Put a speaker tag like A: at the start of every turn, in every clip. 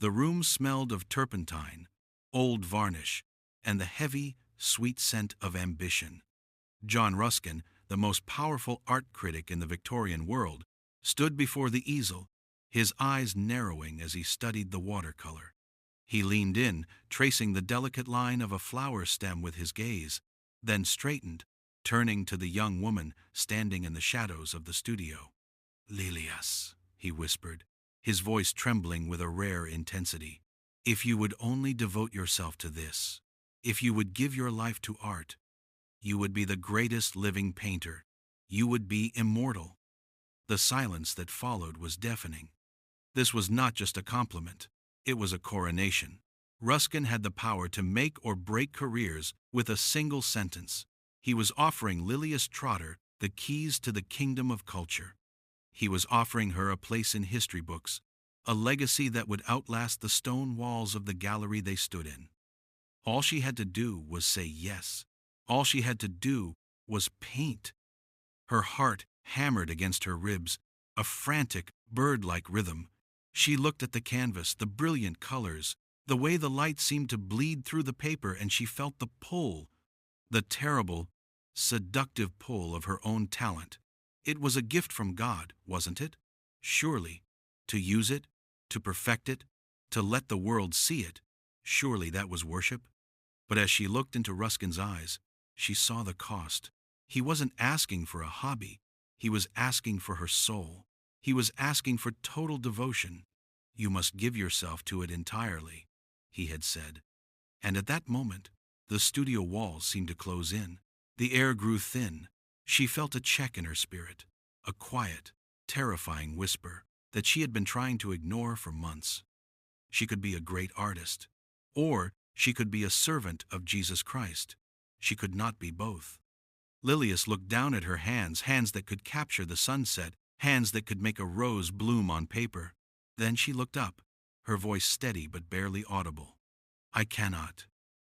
A: The room smelled of turpentine, old varnish, and the heavy, sweet scent of ambition. John Ruskin, the most powerful art critic in the Victorian world, stood before the easel, his eyes narrowing as he studied the watercolor. He leaned in, tracing the delicate line of a flower stem with his gaze, then straightened, turning to the young woman standing in the shadows of the studio. "Lilias," he whispered, his voice trembling with a rare intensity, "if you would only devote yourself to this, if you would give your life to art, you would be the greatest living painter. You would be immortal." The silence that followed was deafening. This was not just a compliment, it was a coronation. Ruskin had the power to make or break careers with a single sentence. He was offering Lilias Trotter the keys to the kingdom of culture. He was offering her a place in history books, a legacy that would outlast the stone walls of the gallery they stood in. All she had to do was say yes. All she had to do was paint. Her heart hammered against her ribs, a frantic, bird-like rhythm. She looked at the canvas, the brilliant colors, the way the light seemed to bleed through the paper, and she felt the pull, the terrible, seductive pull of her own talent. It was a gift from God, wasn't it? Surely. To use it, to perfect it, to let the world see it, surely that was worship. But as she looked into Ruskin's eyes, she saw the cost. He wasn't asking for a hobby. He was asking for her soul. He was asking for total devotion. "You must give yourself to it entirely," he had said. And at that moment, the studio walls seemed to close in. The air grew thin. She felt a check in her spirit, a quiet, terrifying whisper that she had been trying to ignore for months. She could be a great artist, or she could be a servant of Jesus Christ. She could not be both. Lilias looked down at her hands, hands that could capture the sunset, hands that could make a rose bloom on paper. Then she looked up, her voice steady but barely audible. "I cannot,"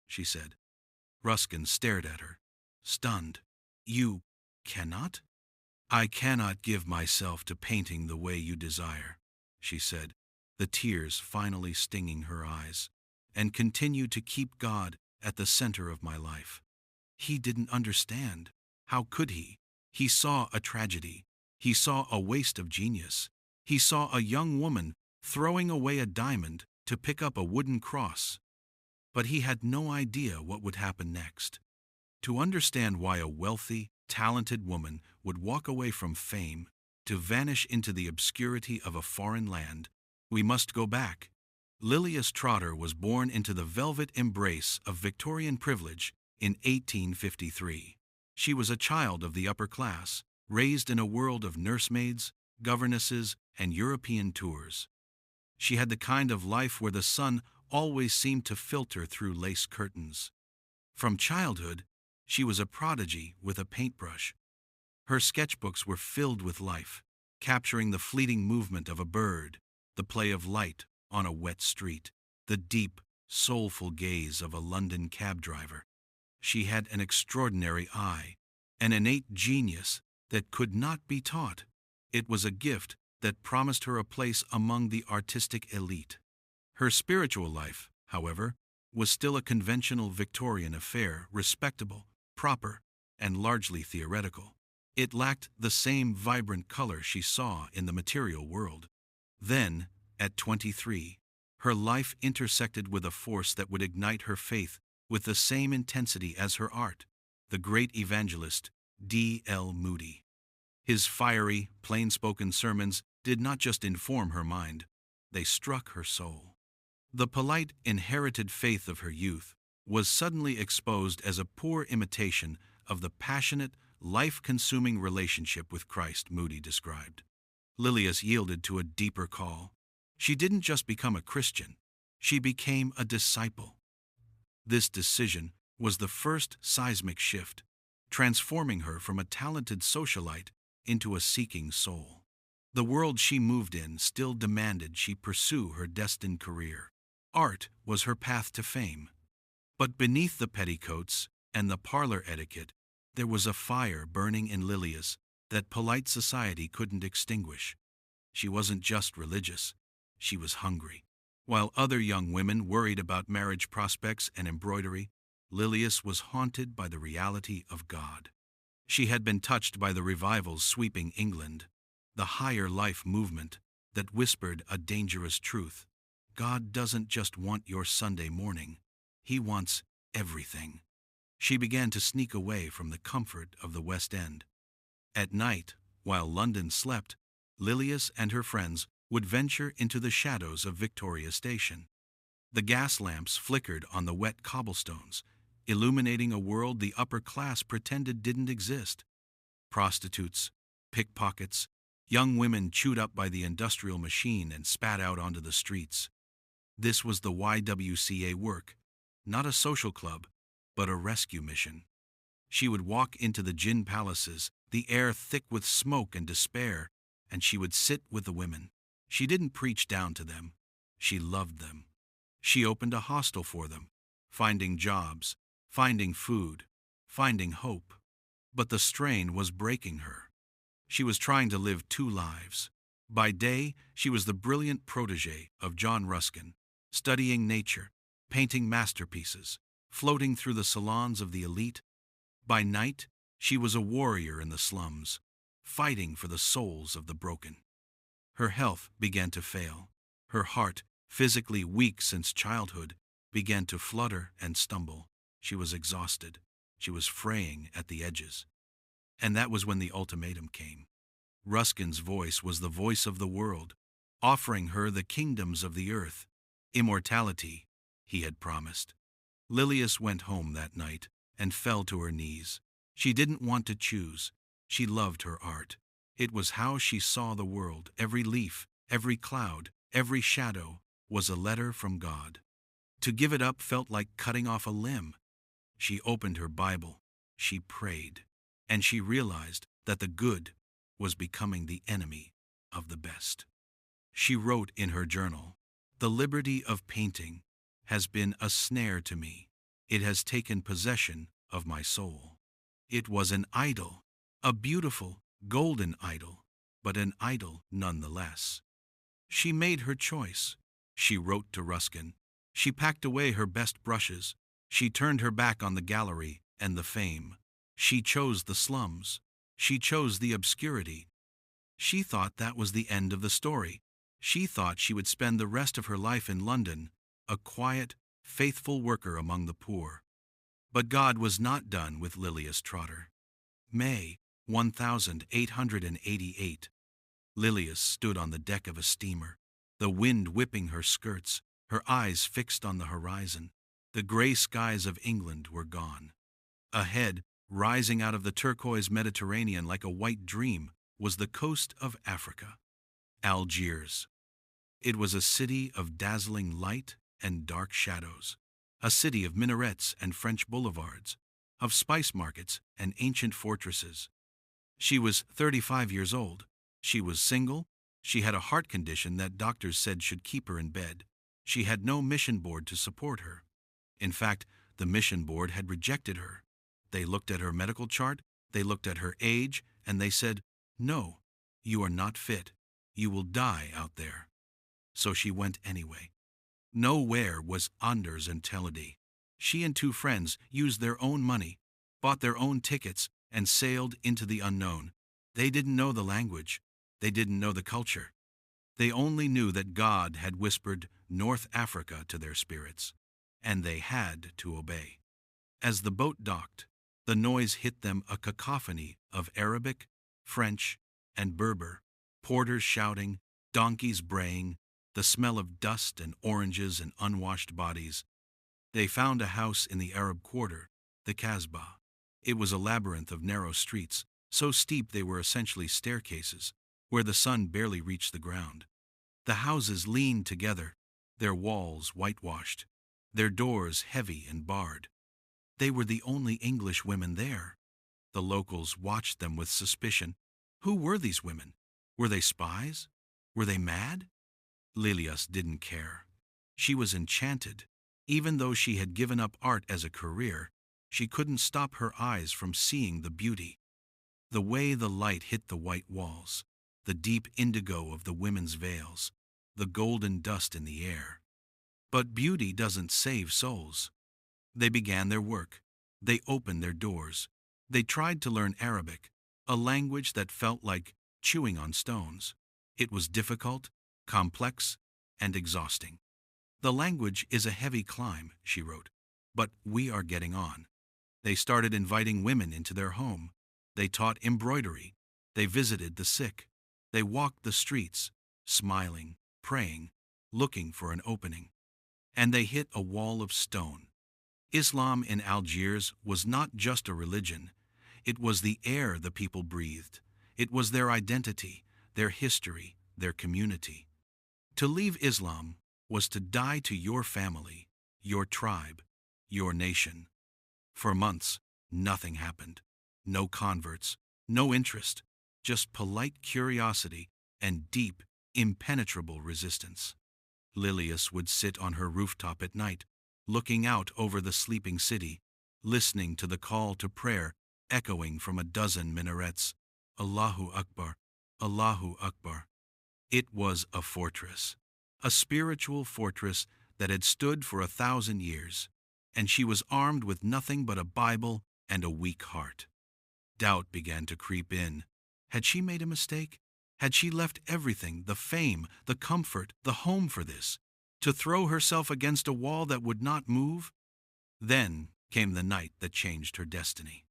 A: she said. Ruskin stared at her, stunned. "You cannot?" "I cannot give myself to painting the way you desire," she said, the tears finally stinging her eyes, "and continue to keep God at the center of my life." He didn't understand. How could he? He saw a tragedy. He saw a waste of genius. He saw a young woman throwing away a diamond to pick up a wooden cross. But he had no idea what would happen next. To understand why a wealthy, talented woman would walk away from fame to vanish into the obscurity of a foreign land, we must go back. Lilias Trotter was born into the velvet embrace of Victorian privilege in 1853. She was a child of the upper class, raised in a world of nursemaids, governesses, and European tours. She had the kind of life where the sun always seemed to filter through lace curtains. From childhood, she was a prodigy with a paintbrush. Her sketchbooks were filled with life, capturing the fleeting movement of a bird, the play of light on a wet street, the deep, soulful gaze of a London cab driver. She had an extraordinary eye, an innate genius that could not be taught. It was a gift that promised her a place among the artistic elite. Her spiritual life, however, was still a conventional Victorian affair, respectable, proper, and largely theoretical. It lacked the same vibrant color she saw in the material world. Then, at 23, her life intersected with a force that would ignite her faith with the same intensity as her art, the great evangelist D.L. Moody. His fiery, plain-spoken sermons did not just inform her mind, they struck her soul. The polite, inherited faith of her youth was suddenly exposed as a poor imitation of the passionate, life-consuming relationship with Christ Moody described. Lilias yielded to a deeper call. She didn't just become a Christian, she became a disciple. This decision was the first seismic shift, transforming her from a talented socialite into a seeking soul. The world she moved in still demanded she pursue her destined career. Art was her path to fame. But beneath the petticoats and the parlor etiquette, there was a fire burning in Lilias that polite society couldn't extinguish. She wasn't just religious, she was hungry. While other young women worried about marriage prospects and embroidery, Lilias was haunted by the reality of God. She had been touched by the revivals sweeping England, the higher life movement that whispered a dangerous truth. God doesn't just want your Sunday morning, He wants everything. She began to sneak away from the comfort of the West End. At night, while London slept, Lilias and her friends would venture into the shadows of Victoria Station. The gas lamps flickered on the wet cobblestones, illuminating a world the upper class pretended didn't exist. Prostitutes, pickpockets, young women chewed up by the industrial machine and spat out onto the streets. This was the YWCA work, not a social club, but a rescue mission. She would walk into the gin palaces, the air thick with smoke and despair, and she would sit with the women. She didn't preach down to them. She loved them. She opened a hostel for them, finding jobs, finding food, finding hope. But the strain was breaking her. She was trying to live two lives. By day, she was the brilliant protégé of John Ruskin, studying nature, painting masterpieces, floating through the salons of the elite. By night, she was a warrior in the slums, fighting for the souls of the broken. Her health began to fail. Her heart, physically weak since childhood, began to flutter and stumble. She was exhausted. She was fraying at the edges. And that was when the ultimatum came. Ruskin's voice was the voice of the world, offering her the kingdoms of the earth. Immortality, he had promised. Lilias went home that night and fell to her knees. She didn't want to choose. She loved her art. It was how she saw the world. Every leaf, every cloud, every shadow was a letter from God. To give it up felt like cutting off a limb. She opened her Bible. She prayed. And she realized that the good was becoming the enemy of the best. She wrote in her journal, "The liberty of painting has been a snare to me. It has taken possession of my soul." It was an idol, a beautiful, golden idol, but an idol nonetheless. She made her choice. She wrote to Ruskin. She packed away her best brushes. She turned her back on the gallery and the fame. She chose the slums. She chose the obscurity. She thought that was the end of the story. She thought she would spend the rest of her life in London, a quiet, faithful worker among the poor. But God was not done with Lilias Trotter. May 1888. Lilias stood on the deck of a steamer, the wind whipping her skirts, her eyes fixed on the horizon. The gray skies of England were gone. Ahead, rising out of the turquoise Mediterranean like a white dream, was the coast of Africa, Algiers. It was a city of dazzling light and dark shadows, a city of minarets and French boulevards, of spice markets and ancient fortresses. She was 35 years old. She was single. She had a heart condition that doctors said should keep her in bed. She had no mission board to support her. In fact, the mission board had rejected her. They looked at her medical chart, they looked at her age, and they said, "No, you are not fit. You will die out there." So she went anyway. Nowhere was Anders and Tellady. She and two friends used their own money, bought their own tickets, and sailed into the unknown. They didn't know the language. They didn't know the culture. They only knew that God had whispered North Africa to their spirits, and they had to obey. As the boat docked, the noise hit them, a cacophony of Arabic, French, and Berber, porters shouting, donkeys braying, the smell of dust and oranges and unwashed bodies. They found a house in the Arab quarter, the Casbah. It was a labyrinth of narrow streets, so steep they were essentially staircases, where the sun barely reached the ground. The houses leaned together, their walls whitewashed, their doors heavy and barred. They were the only English women there. The locals watched them with suspicion. Who were these women? Were they spies? Were they mad? Lilias didn't care. She was enchanted. Even though she had given up art as a career, she couldn't stop her eyes from seeing the beauty. The way the light hit the white walls, the deep indigo of the women's veils, the golden dust in the air. But beauty doesn't save souls. They began their work. They opened their doors. They tried to learn Arabic, a language that felt like chewing on stones. It was difficult, complex, and exhausting. The language is a heavy climb, she wrote, but we are getting on. They started inviting women into their home. They taught embroidery. They visited the sick. They walked the streets, smiling, praying, looking for an opening. And they hit a wall of stone. Islam in Algiers was not just a religion. It was the air the people breathed. It was their identity, their history, their community. To leave Islam was to die to your family, your tribe, your nation. For months, nothing happened. No converts, no interest, just polite curiosity and deep, impenetrable resistance. Lilias would sit on her rooftop at night, looking out over the sleeping city, listening to the call to prayer echoing from a dozen minarets. Allahu Akbar, Allahu Akbar. It was a fortress, a spiritual fortress that had stood for 1,000 years, and she was armed with nothing but a Bible and a weak heart. Doubt began to creep in. Had she made a mistake? Had she left everything, the fame, the comfort, the home for this, to throw herself against a wall that would not move? Then came the night that changed her destiny.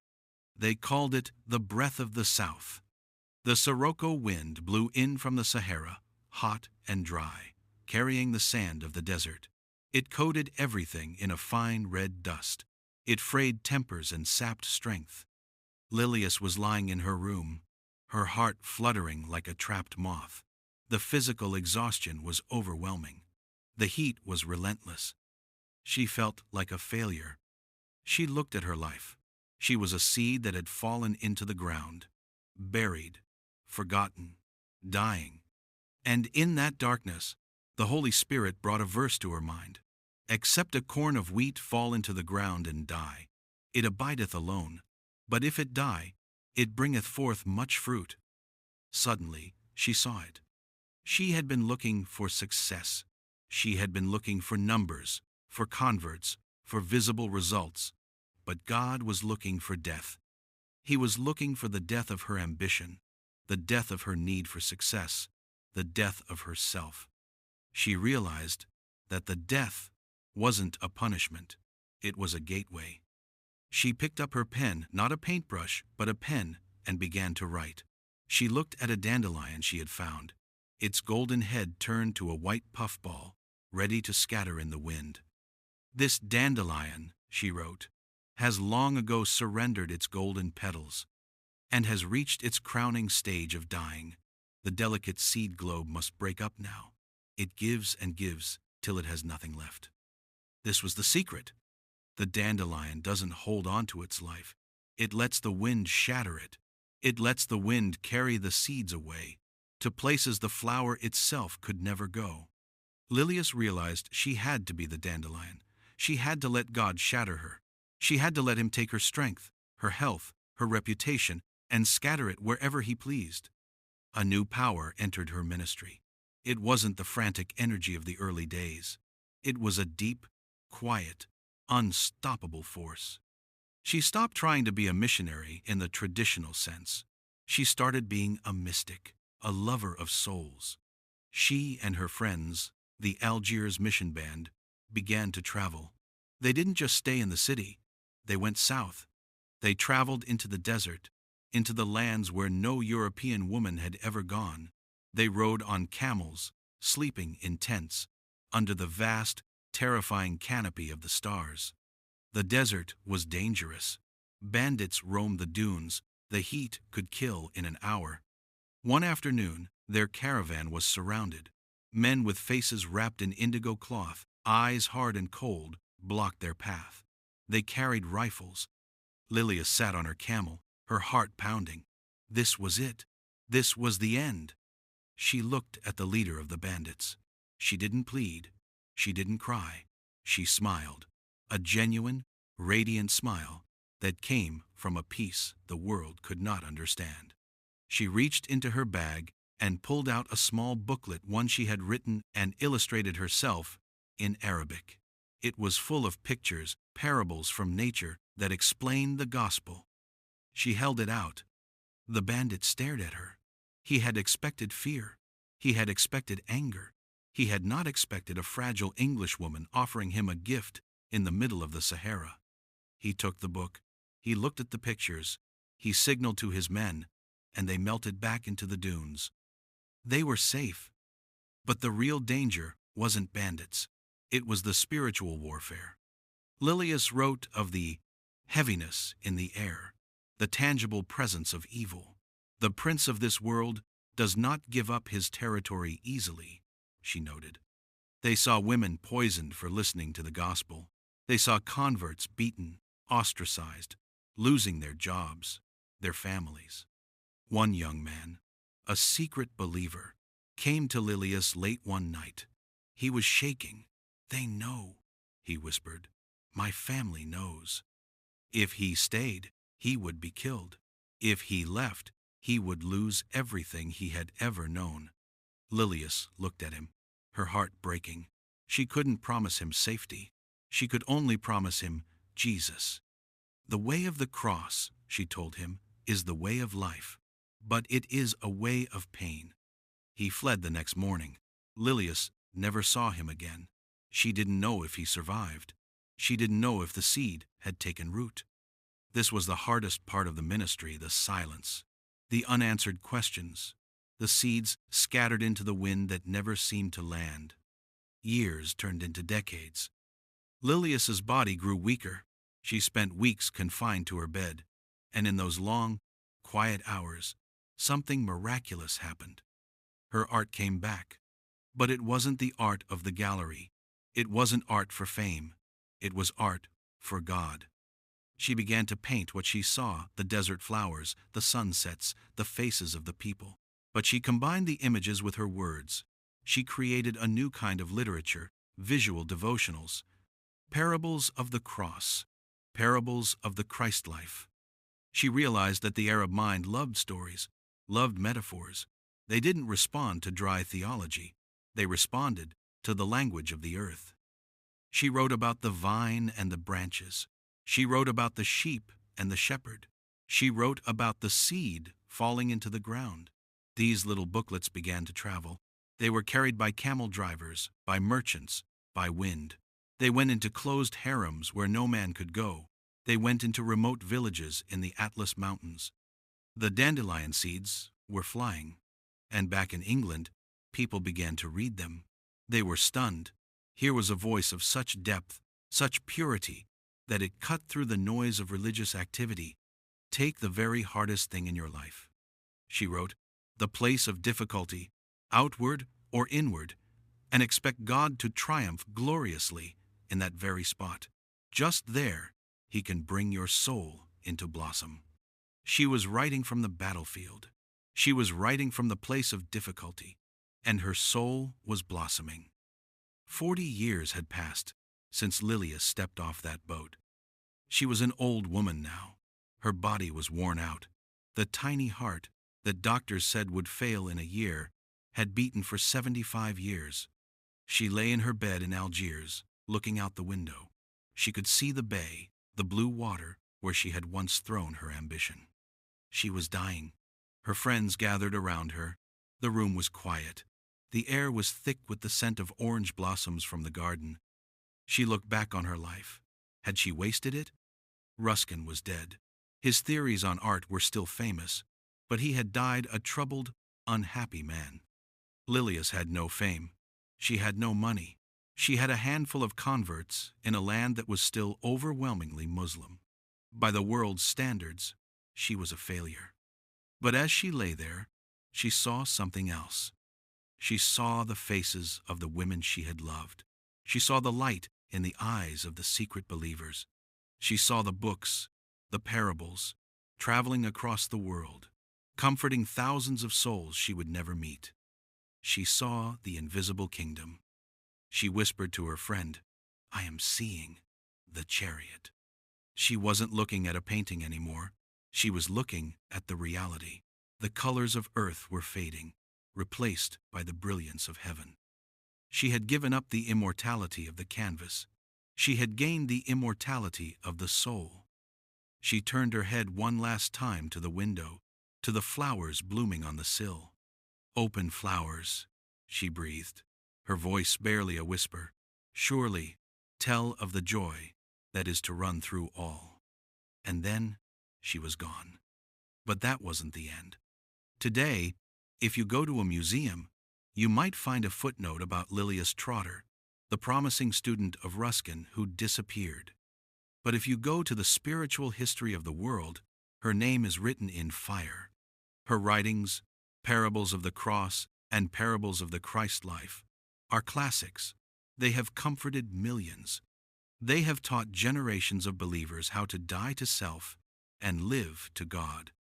A: They called it the breath of the South. The Sirocco wind blew in from the Sahara, hot and dry, carrying the sand of the desert. It coated everything in a fine red dust. It frayed tempers and sapped strength. Lilias was lying in her room, her heart fluttering like a trapped moth. The physical exhaustion was overwhelming. The heat was relentless. She felt like a failure. She looked at her life. She was a seed that had fallen into the ground, buried, forgotten, dying. And in that darkness, the Holy Spirit brought a verse to her mind. Except a corn of wheat fall into the ground and die, it abideth alone. But if it die, it bringeth forth much fruit. Suddenly, she saw it. She had been looking for success. She had been looking for numbers, for converts, for visible results. But God was looking for death. He was looking for the death of her ambition, the death of her need for success, the death of herself. She realized that the death wasn't a punishment, it was a gateway. She picked up her pen, not a paintbrush, but a pen, and began to write. She looked at a dandelion she had found. Its golden head turned to a white puffball, ready to scatter in the wind. This dandelion, she wrote, has long ago surrendered its golden petals, and has reached its crowning stage of dying. The delicate seed globe must break up now. It gives and gives till it has nothing left. This was the secret. The dandelion doesn't hold on to its life. It lets the wind shatter it. It lets the wind carry the seeds away, to places the flower itself could never go. Lilias realized she had to be the dandelion. She had to let God shatter her. She had to let him take her strength, her health, her reputation, and scatter it wherever he pleased. A new power entered her ministry. It wasn't the frantic energy of the early days. It was a deep, quiet, unstoppable force. She stopped trying to be a missionary in the traditional sense. She started being a mystic, a lover of souls. She and her friends, the Algiers Mission Band, began to travel. They didn't just stay in the city. They went south. They traveled into the desert, into the lands where no European woman had ever gone. They rode on camels, sleeping in tents, under the vast, terrifying canopy of the stars. The desert was dangerous. Bandits roamed the dunes. The heat could kill in an hour. One afternoon, their caravan was surrounded. Men with faces wrapped in indigo cloth, eyes hard and cold, blocked their path. They carried rifles. Lilias sat on her camel, her heart pounding. This was it. This was the end. She looked at the leader of the bandits. She didn't plead. She didn't cry. She smiled, a genuine, radiant smile that came from a peace the world could not understand. She reached into her bag and pulled out a small booklet, one she had written and illustrated herself, in Arabic. It was full of pictures, parables from nature that explained the gospel. She held it out. The bandit stared at her. He had expected fear. He had expected anger. He had not expected a fragile Englishwoman offering him a gift in the middle of the Sahara. He took the book. He looked at the pictures. He signaled to his men, and they melted back into the dunes. They were safe. But the real danger wasn't bandits. It was the spiritual warfare. Lilias wrote of the heaviness in the air, the tangible presence of evil. The prince of this world does not give up his territory easily, she noted. They saw women poisoned for listening to the gospel. They saw converts beaten, ostracized, losing their jobs, their families. One young man, a secret believer, came to Lilias late one night. He was shaking. "They know," he whispered. "My family knows. If he stayed, he would be killed. If he left, he would lose everything he had ever known." Lilias looked at him, her heart breaking. She couldn't promise him safety. She could only promise him Jesus. "The way of the cross," she told him, "is the way of life, but it is a way of pain." He fled the next morning. Lilias never saw him again. She didn't know if he survived. She didn't know if the seed had taken root. This was the hardest part of the ministry, the silence, the unanswered questions, the seeds scattered into the wind that never seemed to land. Years turned into decades. Lilias's body grew weaker. She spent weeks confined to her bed, and in those long, quiet hours, something miraculous happened. Her art came back, but it wasn't the art of the gallery. It wasn't art for fame. It was art for God. She began to paint what she saw, the desert flowers, the sunsets, the faces of the people. But she combined the images with her words. She created a new kind of literature, visual devotionals, parables of the cross, parables of the Christ life. She realized that the Arab mind loved stories, loved metaphors. They didn't respond to dry theology. They responded to the language of the earth. She wrote about the vine and the branches. She wrote about the sheep and the shepherd. She wrote about the seed falling into the ground. These little booklets began to travel. They were carried by camel drivers, by merchants, by wind. They went into closed harems where no man could go. They went into remote villages in the Atlas Mountains. The dandelion seeds were flying, and back in England, people began to read them. They were stunned. Here was a voice of such depth, such purity, that it cut through the noise of religious activity. "Take the very hardest thing in your life," she wrote, "the place of difficulty, outward or inward, and expect God to triumph gloriously in that very spot. Just there, He can bring your soul into blossom." She was writing from the battlefield. She was writing from the place of difficulty, and her soul was blossoming. 40 years had passed since Lilias stepped off that boat. She was an old woman now. Her body was worn out. The tiny heart that doctors said would fail in a year had beaten for 75 years. She lay in her bed in Algiers, looking out the window. She could see the bay, the blue water where she had once thrown her ambition. She was dying. Her friends gathered around her. The room was quiet. The air was thick with the scent of orange blossoms from the garden. She looked back on her life. Had she wasted it? Ruskin was dead. His theories on art were still famous, but he had died a troubled, unhappy man. Lilias had no fame. She had no money. She had a handful of converts in a land that was still overwhelmingly Muslim. By the world's standards, she was a failure. But as she lay there, she saw something else. She saw the faces of the women she had loved. She saw the light in the eyes of the secret believers. She saw the books, the parables, traveling across the world, comforting thousands of souls she would never meet. She saw the invisible kingdom. She whispered to her friend, "I am seeing the chariot." She wasn't looking at a painting anymore. She was looking at the reality. The colors of earth were fading, replaced by the brilliance of heaven. She had given up the immortality of the canvas. She had gained the immortality of the soul. She turned her head one last time to the window, to the flowers blooming on the sill. "Open flowers," she breathed, her voice barely a whisper. "Surely, tell of the joy that is to run through all." And then she was gone. But that wasn't the end. Today, if you go to a museum, you might find a footnote about Lilias Trotter, the promising student of Ruskin who disappeared. But if you go to the spiritual history of the world, her name is written in fire. Her writings, Parables of the Cross and Parables of the Christ Life, are classics. They have comforted millions. They have taught generations of believers how to die to self and live to God.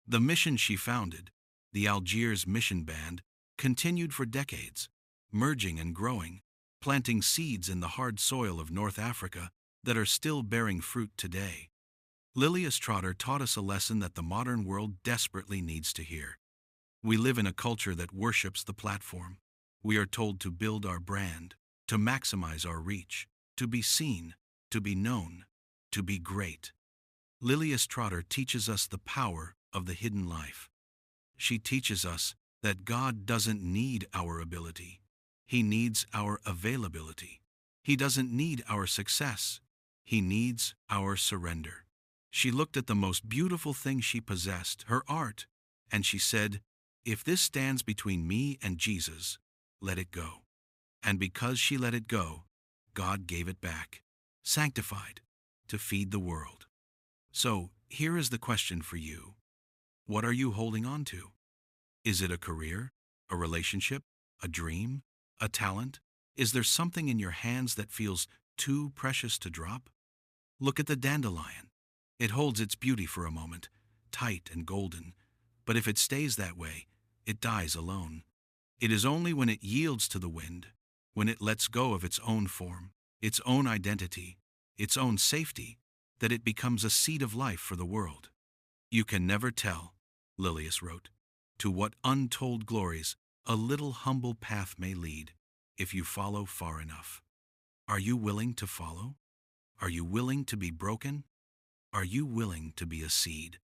A: The mission she founded, the Algiers Mission Band, continued for decades, merging and growing, planting seeds in the hard soil of North Africa that are still bearing fruit today. Lilias Trotter taught us a lesson that the modern world desperately needs to hear. We live in a culture that worships the platform. We are told to build our brand, to maximize our reach, to be seen, to be known, to be great. Lilias Trotter teaches us the power of the hidden life. She teaches us that God doesn't need our ability. He needs our availability. He doesn't need our success. He needs our surrender. She looked at the most beautiful thing she possessed, her art, and she said, "If this stands between me and Jesus, let it go." And because she let it go, God gave it back, sanctified, to feed the world. So here is the question for you. What are you holding on to? Is it a career, a relationship, a dream, a talent? Is there something in your hands that feels too precious to drop? Look at the dandelion. It holds its beauty for a moment, tight and golden, but if it stays that way, it dies alone. It is only when it yields to the wind, when it lets go of its own form, its own identity, its own safety, that it becomes a seed of life for the world. "You can never tell," Lilias wrote, "to what untold glories a little humble path may lead if you follow far enough." Are you willing to follow? Are you willing to be broken? Are you willing to be a seed?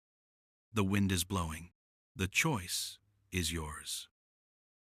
A: The wind is blowing. The choice is yours.